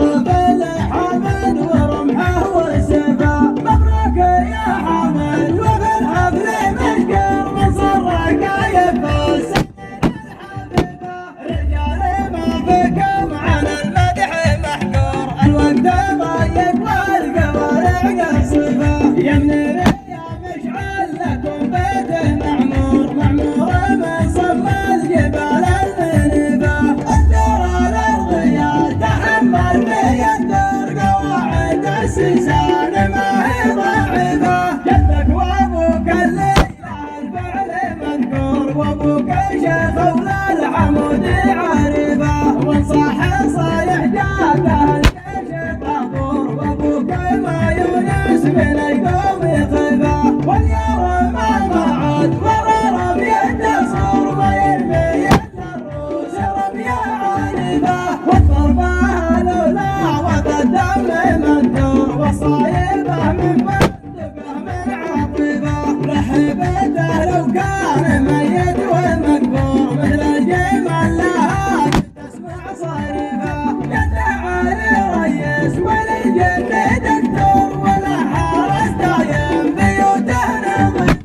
ضيف حامد ورمحه وسيفه. مبروك يا حامد وفي الحفل مشكور من صرك يبوس الحبيبه. رجال ما فيكم على المدح محجور، الوقت ضيق والقوارع قصيفه. يا منير يا مشعل لكم بيته معمور، معمور من صم الجبال المنيبه. الدور الارضيه تحمل في الدور قواعد السيسان ما هي ضعيفه. جدك وابوك الليله الفعل مذكور، وابوك شيخ اولى الحمود عريفه. وان صاح صايح جاته الجيش طابور، وابوك ما يونس من القوم خيفه. واليوم ما عاد ورا رمي النصر، ما يرمي الروس رمي عنيفه. والضربه لولا وقدم منثور، والصايبه من منطقه من عاطفه. رحبته لو كان ميت ومقبور، مثل الجمال لها تسمع صريفه. جد علي ريس وللجن دكتور، ولا حارس دايم بيوته نظيفه.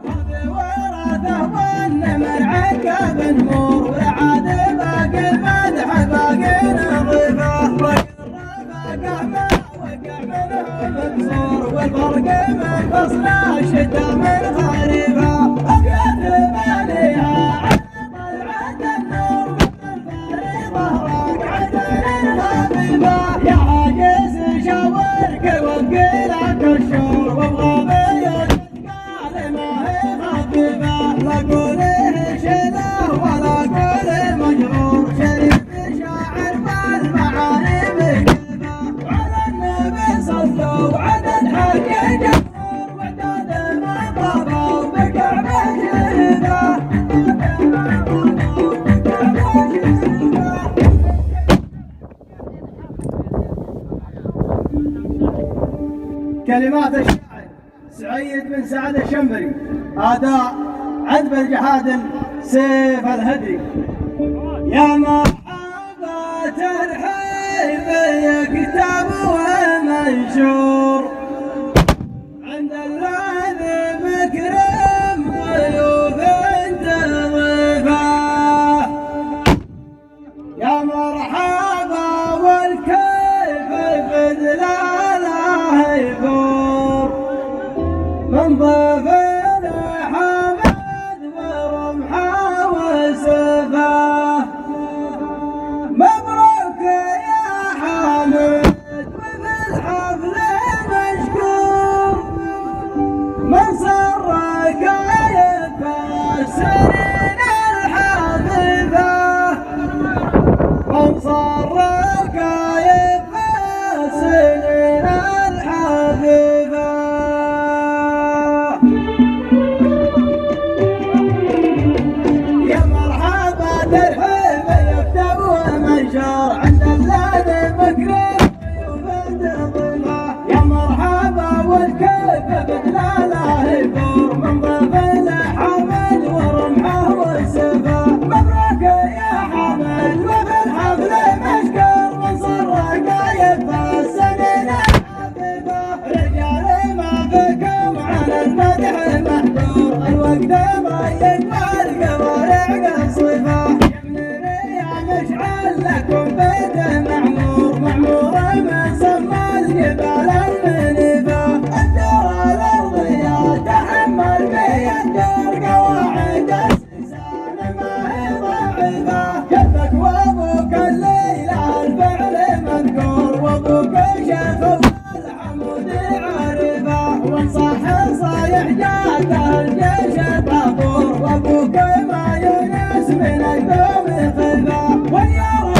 وبورثه والنمر عقب نمور، والعاد باقي المدح باقي نظيفه. والرفقه ما وقع منهم بصور، والفرق من فصل الشتا من خريفه. ابيات ماليها طلعت النور، والفريضه ركعتين خفيفه. يا عاجز شاورك وبقيلك الشور، وابغى بيوت قال ما هي خفيفه. لا قوله شيله ولا قوله مجرور، شريف شاعر بالمعاني مكتبه. وعلى النبي صلوا عدد حق جمهور، وعدد ما طابوا بكعبه شريفه. كلمات الشاعر سعيد بن سعد الشنبري، أداء عذب الجحاد سيف الهدي. يا مرحبا ترحيب يكتب ومنشور، عند الذي مكرم ضيوف تضيفه. يا مرحبا والكيف بذلاله يثور، من ضيف حامد ورمحه وسيفه. مبروك يا حامد وفي الحفل مشكور، من سرك يبقى السنين الحبيبه. من سرك يبقى السنين الحبيبه. يا مرحبا ترحيب يكتب ومنشور، عند الذي مكرم ضيوف تضيفه. يا مرحبا والكيف بدلاله يثور، من ضيف حامد ورمحه وسيفه. مبروك يا حامد وفي الحفل مشكور، من صرك يبقى السنين الحبيبه. رجال ما فيكم على المدح محجور، الوقت ضيق والقوارع قصيفه. يا منير يا مشعل لكم بيته معمور، معمور من صم الجبال المنيبه. الدور الارضيه تحمل في الدور قواعد السيسان ما هي ضعيفه. جدك وابوك الليله الفعل مذكور، وابوك شيخ الحمود عريفه. وان صاح صايح جاته الجيش طابور، وابوك ما يونس من القوم خيفه. واليوم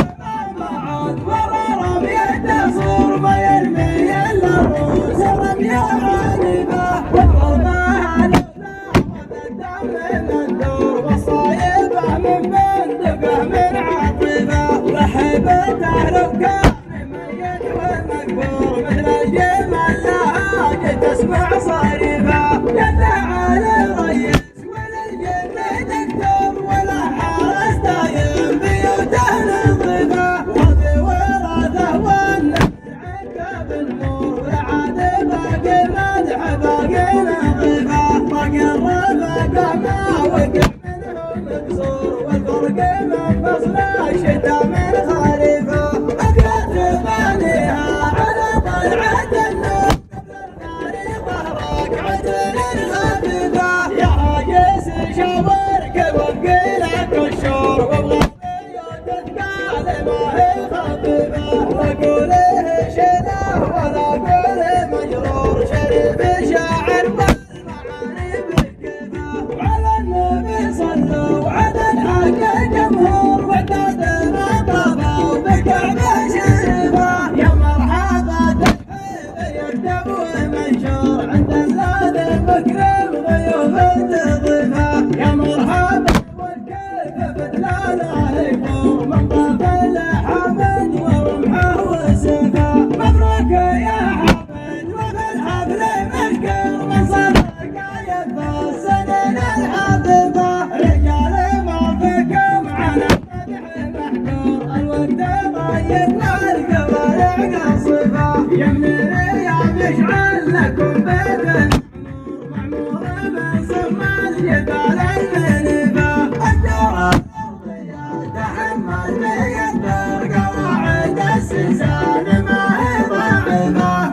ما عاد ورا رمي النصر، ما يرمي الا الروس رمي عنيفه. والضربه لولا وقدم منثور، والصايبه من منطقه من عاطفه. رحبته لو كان ميت ومقبور، مثل الجمال لها تسمع صريفه. جد علي ريس وللجن دكتور، ولا حارس دايم بيوته نظيفه. وبورثه نظيفة طاق الرفقة ما وقع منهم مكسور والفرق من فصل الشتا من خريفة أبيات بانيها على طلعة النور قبل الخريطة ركعة خفيفة يا عاجز شاورك وابقي لك الشور وابغى تتقال ما هي خفيفة وقوله شيله ولا قوله مجرور شريف شاعر والمعاني بالكفا وعلى النبي صلوا وعلى الحق جمهور وعداد ما طابوا بكعبه شريفه يا مرحبا تحيي يكتب ومنشور عند الذي مكرم ضيوف تضيفه يا مرحبا والكيف بدلاله يفور من طاف الحمد ورمحه وسيفه مبروك يا حمد وفي الحفل مشكور من صدق يبقى السنين الحافظه رجال ما فيكم على المدح محجور الوقت ضيق والقوارع قصفه يا منيري يا مشعل لكم بيت معمور من ثم الجبال المنيفه الدور الارضيه تحمل بيقدر قواعد السنسان ما هي ضعيفه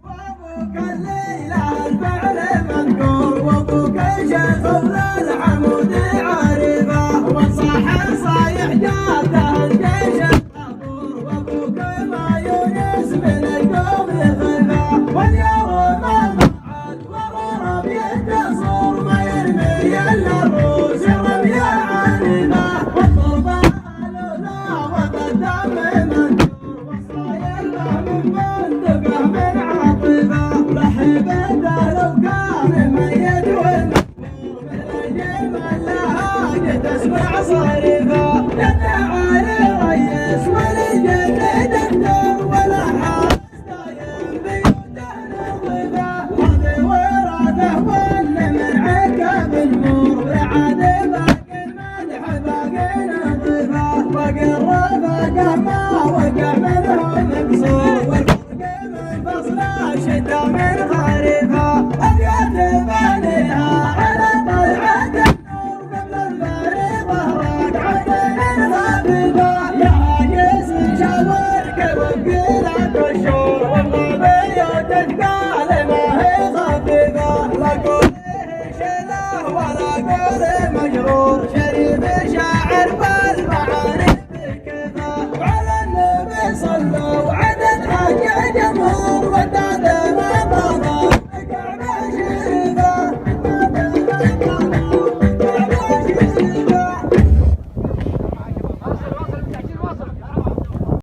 وابوك الليله الفعل مذكور وابوك شيخ الحمود عريفه والصاح صايح جاته الجيش الطابور وابوك ما يونس من القوم يخيفه واليوم معاد وغرب ينتصر ما يرمي الا الروس رمي عنيفه والضربه لولا وقدم منشور والصاير له من منطقه من عاطفه لحبته لو كان ميت والمقبور من اجل لها تسمع صريفه لانه علي ريس ولجد دكتور ولا حارس دايم بيوته نظيفه هذه وراثه وان من عقب المور بعد باقي المدح باقي نظيفه باقي الرفقه ما وقع منهم مكسور والفرق من فصل الشتا من خريفه ابيات بانيها على طلعه النور قبل الفريضه ركعتين خفيفه يا عاجز شاورك وابقي لك الشور والغبيه تتقال ما هي خفيفه لا قوله شيله ولا قوله مجرور